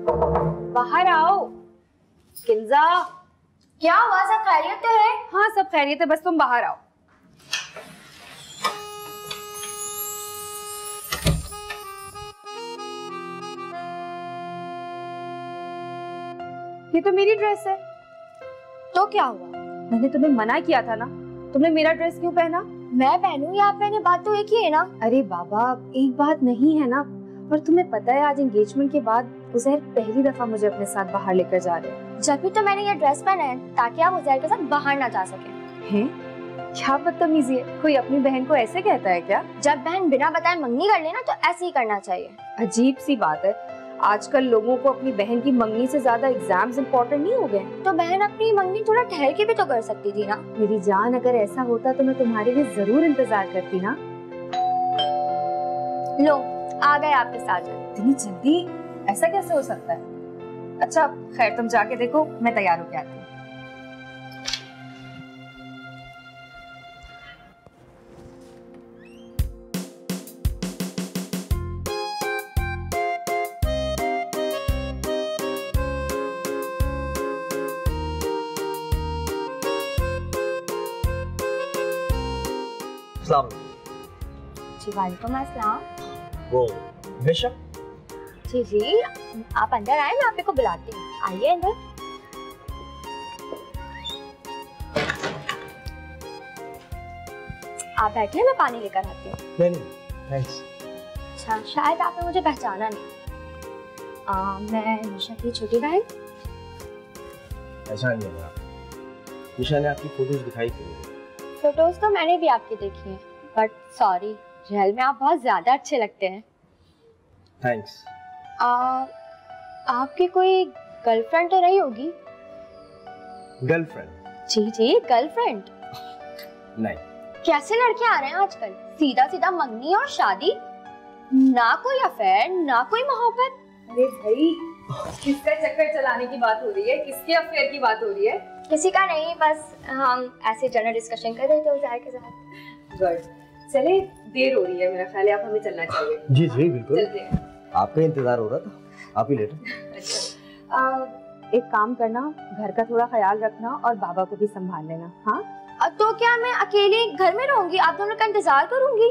बाहर आओ। किंजा, क्या हुआ? सब खैरियत तो है? हाँ सब खैरियत है, बस तुम बाहर आओ। ये तो मेरी ड्रेस है। तो क्या हुआ? मैंने तुम्हें मना किया था ना, तुमने मेरा ड्रेस क्यों पहना? मैं पहनूं या आप पहने, बात तो एक ही है ना। अरे बाबा, एक बात नहीं है ना। और तुम्हें पता है आज एंगेजमेंट के बाद उज़ैर पहली दफा मुझे अपने साथ बाहर लेकर जा रहे हैं। जब भी तो मैंने ये ड्रेस पहना है ताकि आप उज़ैर के साथ बाहर ना जा सके। हैं? क्या बदतमीजी है, कोई अपनी बहन को ऐसे कहता है क्या? जब बहन बिना बताए मंगनी कर लेना तो ऐसे ही करना चाहिए। अजीब सी बात है, आजकल लोगों को अपनी बहन की मंगनी से ज्यादा एग्जाम्स इम्पोर्टेंट नहीं हो गए? तो बहन अपनी मंगनी थोड़ा ठहर के भी तो कर सकती थी ना। मेरी जान, अगर ऐसा होता तो मैं तुम्हारे लिए जरूर इंतजार करती ना। लो आ गए आपके साजन। इतनी जल्दी? ऐसा कैसे हो सकता है? अच्छा खैर, तुम जाके देखो, मैं तैयार होके आती हूँ। जी वालेकुम अस्सलाम। वो निशा? जी जी, आप अंदर आए, मैं आपको बुलाती हूँ। आइए अंदर। आप बैठिए, मैं पानी लेकर आती हूँ। नहीं थैंक्स। अच्छा, शायद आपने मुझे पहचाना नहीं। मैं निशा की छोटी बहन। ऐसा नहीं है, निशा ने आपकी फोटोज दिखाई थी। फोटोज तो मैंने भी आपकी देखी हैं, बट सॉरी, रियल में आप बहुत ज्यादा अच्छे लगते हैं। थैंक्स। आपकी कोई गर्लफ्रेंड तो रही होगी? गर्लफ्रेंड? जी जी, गर्लफ्रेंड। नहीं। कैसे लड़के आ रहे हैं आजकल, सीधा सीधा मंगनी और शादी, ना कोई अफेयर ना कोई मोहब्बत। अरे भाई, किसका चक्कर चलाने की बात हो रही है? किसके अफेयर की बात हो रही है? किसी का नहीं, बस हम ऐसे जनरल डिस्कशन कर रहे थे उज़ैर के साथ। गुड। चले, देर हो रही है, मेरा ख्याल है आप हमें चलना चाहिए। जी जी बिल्कुल, चलते हैं। आपका इंतजार हो रहा था, आप ही लेट। अच्छा, एक काम करना, घर का थोड़ा ख्याल रखना और बाबा को भी संभाल लेना। हाँ तो क्या मैं अकेली घर में रहूंगी? आप दोनों का इंतजार करूंगी?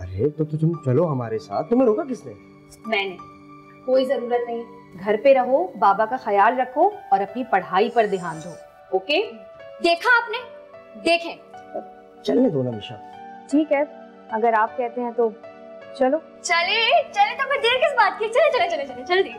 अरे तो तुम चलो हमारे साथ, तुम्हें रोका किसने? मैंने। कोई जरूरत नहीं, घर पे रहो, बाबा का ख्याल रखो और अपनी पढ़ाई पर ध्यान दो। ओके? देखा आपने? देखें। चलने दो ना निशा। ठीक है, अगर आप कहते हैं तो चलो। चले चले, तो फिर देर किस बात की? चले चले चले चले जल्दी।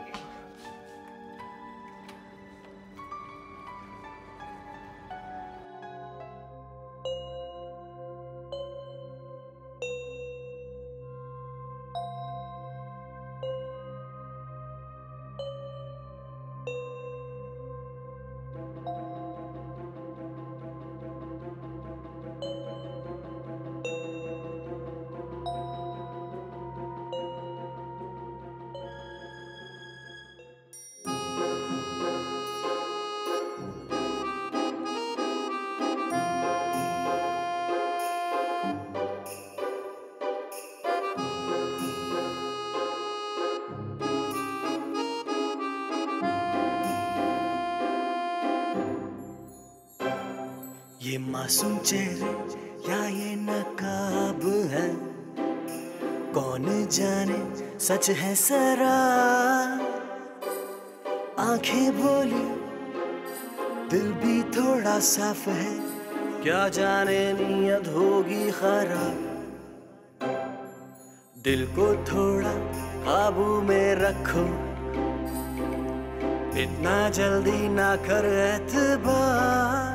ये मासूम चेहरे या ये नकाब है, कौन जाने सच है सरा। आंखें बोली दिल भी थोड़ा साफ है, क्या जाने नीयत होगी खराब। दिल को थोड़ा काबू में रखो, इतना जल्दी ना कर एतबार।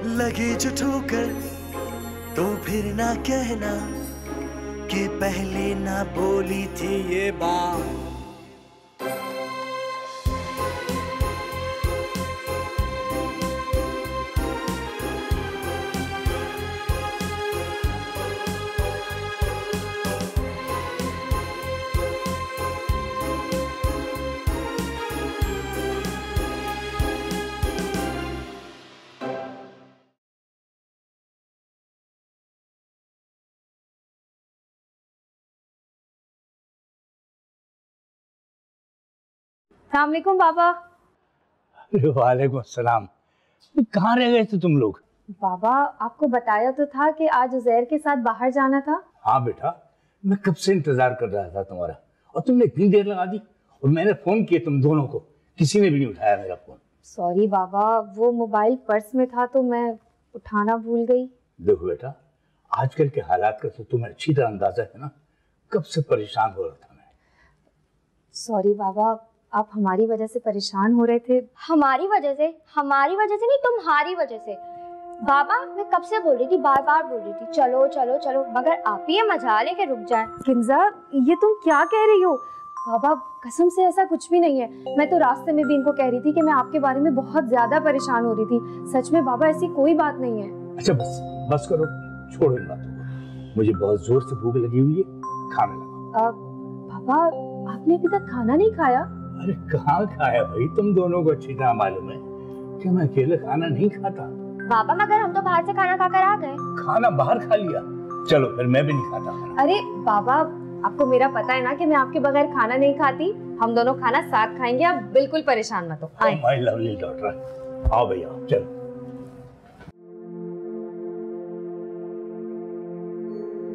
लगी जो ठोकर तो फिर ना कहना कि पहले ना बोली थी ये बात। अस्सलाम वालेकुम बाबा। वालेकुम अस्सलाम। कहाँ रह गए थे तुम लोग? बाबा आपको बताया तो था कि आज उजैर के साथ बाहर जाना था। हाँ बेटा, मैं कब से इंतजार कर रहा था तुम्हारा, और तुमने इतनी देर लगा दी। और मैंने फोन किए तुम दोनों को, किसी ने भी नहीं उठाया मेरा फोन। सॉरी बाबा, वो मोबाइल पर्स में था तो मैं उठाना भूल गई। देखो बेटा, आजकल के हालात का तो तुम्हें अच्छी तरह अंदाजा है ना। कब से परेशान हो रहा था मैं। सॉरी बाबा, आप हमारी वजह से परेशान हो रहे थे। हमारी वजह से नहीं, तुम्हारी वजह से। बाबा मैं कब से बोल रही थी, बार बार बोल रही थी चलो चलो चलो, मगर आप ही ये मजाल है कि रुक जाए। किंजा, ये तुम क्या कह रही हो? बाबा कसम से ऐसा कुछ भी नहीं है। मैं तो रास्ते में भी इनको कह रही थी कि मैं आपके बारे में बहुत ज्यादा परेशान हो रही थी। सच में बाबा ऐसी कोई बात नहीं है। अच्छा बस करो, छोड़ो इन बातों को। मुझे बहुत जोर से भूख लगी हुई है, खाने लगा। बाबा आपने अभी तक खाना नहीं खाया? अरे कहाँ खाया भाई, तुम दोनों को अच्छी तरह मालूम है कि मैं अकेले खाना नहीं खाता। बाबा मगर हम तो बाहर से खाना खाकर आ गए। खाना बाहर खा लिया, चलो फिर मैं भी नहीं खाता। अरे बाबा, आपको मेरा पता है ना कि मैं आपके बगैर खाना नहीं खाती। हम दोनों खाना साथ खाएंगे, आप बिल्कुल परेशान मत हो। माय लवली डॉटर, आओ भैया चलो।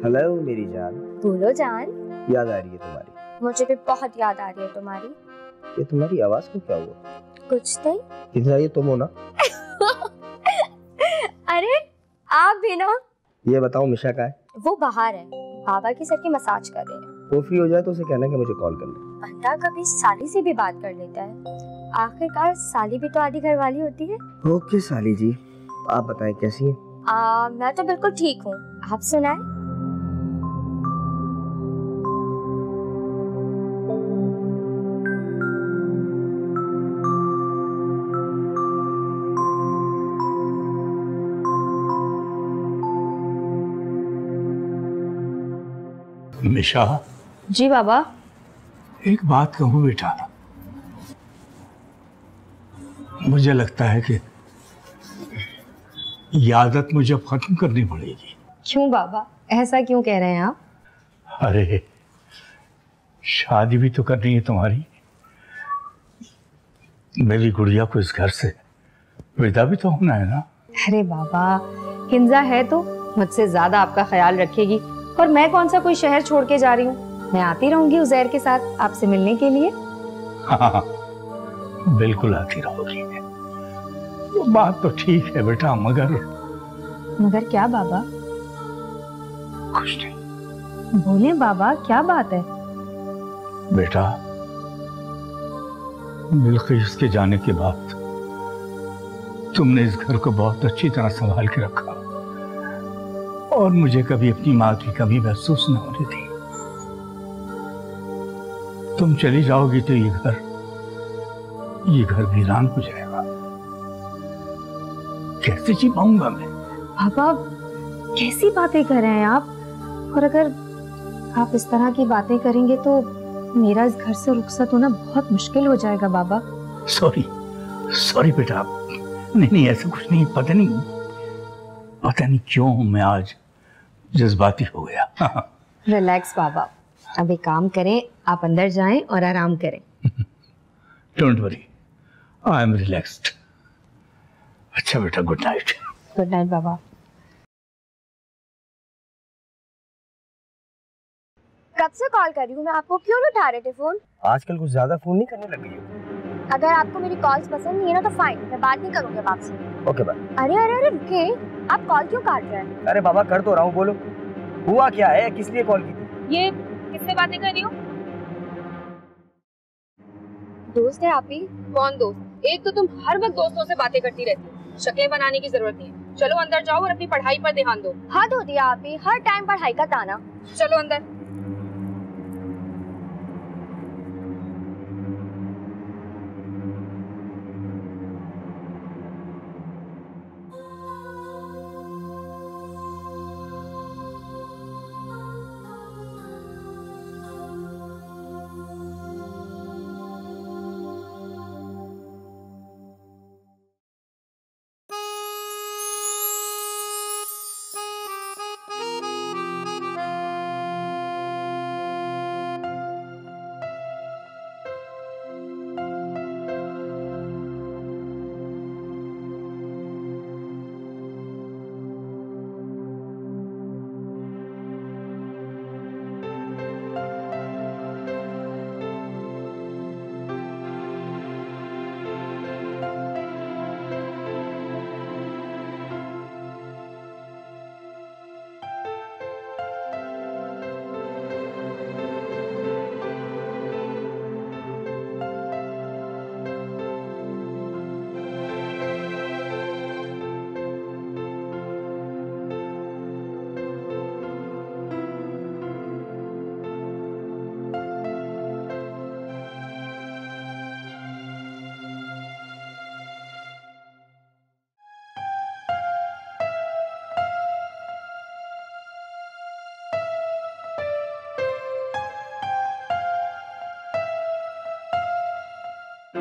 हेलो मेरी जान। बोलो जान। याद आ रही है तुम्हारी? मुझे भी बहुत याद आ रही है तुम्हारी। ये तुम्हारी आवाज को क्या हुआ? कुछ नहीं। कितना ये तुम हो ना? अरे आप भी ना। ये बताओ मिशा का है? वो बाहर है, बाबा की सर की मसाज कर रहे हैं। वो फ्री हो जाए तो उसे कहना कि मुझे कॉल कर ले। बंदा कभी साली से भी बात कर लेता है। आखिरकार साली भी तो आधी घरवाली होती है। ओके साली जी, आप बताएं कैसी हैं? मैं तो बिल्कुल ठीक हूँ, आप सुनाएं। मिशा। जी बाबा। एक बात कहूँ बेटा, मुझे लगता है कि ये आदत मुझे अब खत्म करनी पड़ेगी। क्यों बाबा, ऐसा क्यों कह रहे हैं आप? अरे शादी भी तो करनी है तुम्हारी, मेरी गुड़िया को इस घर से विदा भी तो होना है ना। अरे बाबा, किंजा है तो मुझसे ज्यादा आपका ख्याल रखेगी, और मैं कौन सा कोई शहर छोड़ के जा रही हूँ। मैं आती रहूंगी उजैर के साथ आपसे मिलने के लिए। हाँ बिल्कुल आती रहोगी। तो बात तो ठीक है बेटा, मगर क्या बाबा? कुछ नहीं। बोले बाबा, क्या बात है? बेटा बिल्किस के जाने के बाद तुमने इस घर को बहुत अच्छी तरह संभाल के रखा, और मुझे कभी अपनी माँ की कमी महसूस न होने दी। तुम चली जाओगी तो ये घर वीरान हो जाएगा। कैसे जी पाऊंगा मैं? पापा कैसी बातें कर रहे हैं आप? और अगर आप इस तरह की बातें करेंगे तो मेरा इस घर से रुखसत होना बहुत मुश्किल हो जाएगा बाबा। सॉरी बेटा, नहीं ऐसा कुछ नहीं। पता नहीं क्यों मैं आज जज्बाती हो गया। रिलैक्स बाबा, अब एक काम करें, आप अंदर जाएं और आराम करें। Don't worry, I am relaxed. अच्छा बेटा, गुड नाइट। गुड नाइट बाबा। कब से कॉल कर रही हूँ मैं आपको, क्यों नहीं उठा रहे थे फोन? आजकल कुछ ज्यादा फोन नहीं करने लगी हो। अगर आपको मेरी कॉल्स पसंद नहीं है ना तो फाइन, मैं बात नहीं करूंगी आपसे। Okay bye. अरे रुके, आप कॉल क्यों काट रहे हैं? अरे बाबा कर तो रहा हूँ, बोलो हुआ क्या है, किस लिए कॉल की थी? ये किससे बातें कर रही हो? दोस्त है आप ही? कौन दोस्त? एक तो तुम हर वक्त दोस्तों से बातें करती रहती हो, शक्लें बनाने की जरूरत नहीं है। चलो अंदर जाओ और अपनी पढ़ाई पर ध्यान दो। हद हो दिया आप ही, हर टाइम पढ़ाई का ताना। चलो अंदर। क्या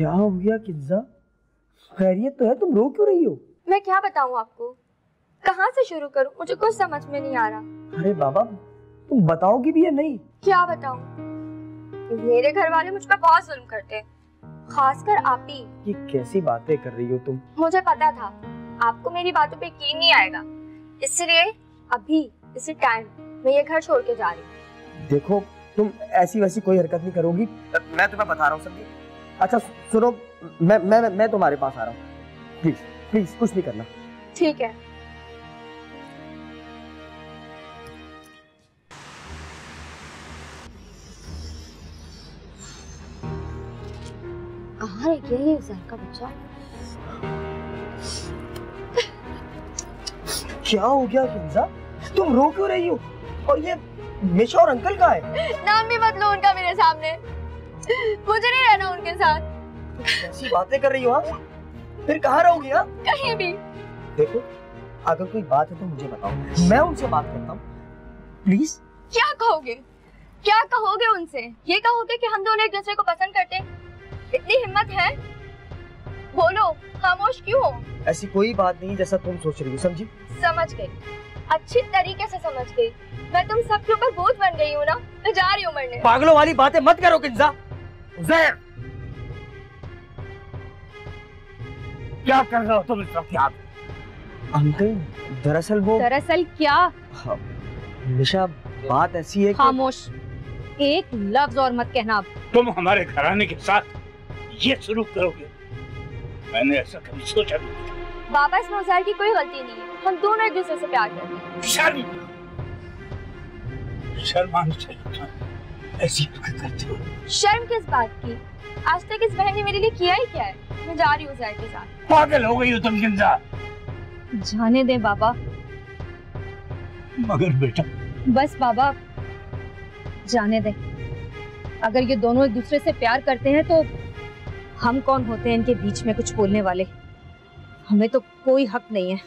हो गया किन्जा? खैरियत तो है? तुम रो क्यों रही हो? मैं क्या बताऊं आपको, कहाँ से शुरू करूं, मुझे कुछ समझ में नहीं आ रहा। अरे बाबा, तुम बताओगी भी या नहीं? क्या बताऊं, मेरे घर वाले मुझ पर बहुत जुल्म करते हैं, खासकर आप ही। ये कैसी बातें कर रही हो तुम? मुझे पता था आपको मेरी बातों पे यकीन नहीं आएगा, इसलिए अभी इसी टाइम मैं ये घर छोड़ के जा रही हूँ। देखो, तुम ऐसी वैसी कोई हरकत नहीं करोगी, मैं तुम्हें बता रहा हूँ समझी। अच्छा सुनो, मैं तुम्हारे पास आ रहा हूँ, प्लीज प्लीज कुछ नहीं करना। ठीक है। कहाँ रह गया ये ज़हर का बच्चा? क्या हो गया किन्जा? तुम रो क्यों रही हो? और ये मिशा और अंकल कहाँ है? नाम भी मत लो उनका मेरे सामने, मुझे नहीं रहना उनके साथ। ऐसी बातें कर रही हो? हाँ, फिर कहाँ रहोगी? हाँ, कहीं भी। देखो, अगर कोई बात है तो मुझे बताओ, मैं उनसे बात करता हूँ, प्लीज। क्या कहोगे, क्या कहोगे उनसे? ये कहोगे कि हम दोनों एक दूसरे को पसंद करते हैं? इतनी हिम्मत है? बोलो, खामोश क्यों हो? ऐसी कोई बात नहीं जैसा तुम सोच रही हो, समझी? समझ गई, अच्छी तरीके से समझ गई। मैं तुम सबके ऊपर बोझ बन गई हूँ ना, मैं जा रही हूँ मरने। पागलों वाली बातें मत करो किन्जा। उज़ैर, क्या कर रहे हो तुम इस वक्त यहाँ? अंकल, दरअसल क्या? हाँ, मिशा, बात ऐसी है कि... खामोश, एक लफ्ज और मत कहना अब। तुम हमारे घराने के साथ ये शुरू करोगे? मैंने ऐसा कभी सोचा नहीं। बाबा, इसमें उज़ैर की कोई गलती नहीं है, हम दोनों एक दूसरे से प्यार करते हैं। शर्म आनी चाहिए, ऐसी हरकत करते हो। शर्म किस बात की? आज तक इस बहन ने मेरे लिए किया ही क्या है? मैं जा रही हूँ उज़ैर के साथ। पागल हो गई हो तुम किन्जा? जाने दे बाबा। मगर बेटा, बस बाबा, जाने दे। अगर ये दोनों एक दूसरे से प्यार करते हैं तो हम कौन होते हैं इनके बीच में कुछ बोलने वाले? हमें तो कोई हक नहीं है।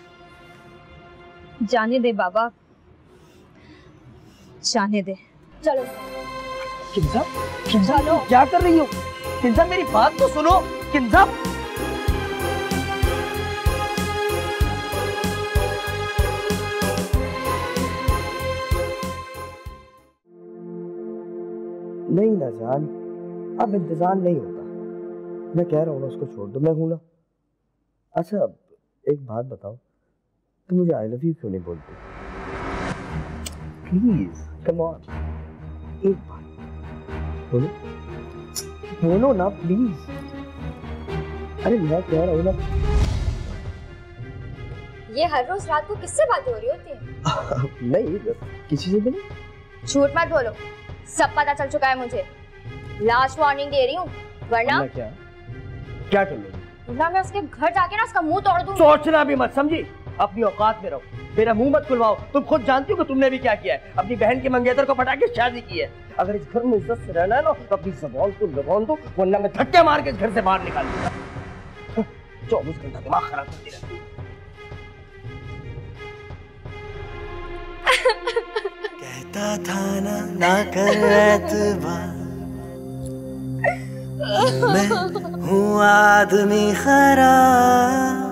जाने दे बाबा, जाने दे। चलो किन्जा, किन्जा, क्या कर रही हो? किन्जा, मेरी बात तो सुनो। किन्जा, नहीं ना जान, अब इंतजार नहीं होता। मैं कह रहा हूँ ना, उसको छोड़ दो, मैं हूं ना। अच्छा, एक बात बताओ, तुम मुझे आई लव यू क्यों नहीं बोलते? प्लीज कम ऑन, एक बात बोलो, बोलो ना प्लीज। अरे मैं कह रहा हूँ ना। ये हर रोज रात को किससे बातें हो रही होती हैं? नहीं, किसी से भी नहीं। झूठ मत बोलो, सब पता चल चुका है मुझे। लास्ट वार्निंग दे रही हूँ, वरना क्या कर लोगी? वरना मैं उसके घर जाके ना उसका मुंह तोड़ दूंगी। सोचना भी मत, समझी? अपनी औकात में रहो, मेरा मुंह मत खुलवाओ। तुम खुद जानती हो कि तुमने भी क्या किया है, अपनी बहन के मंगेतर को पटा के शादी की है। अगर इस घर में इज्जत से रहना है ना, तो अपनी ज़बान को लगाम दो, वरना मैं धक्के मार के इस घर से बाहर निकाल दूंगा। 24 घंटा दिमाग खराब करती रहती है। कहता था ना कर एतबार, मैं हूँ आदमी खराब।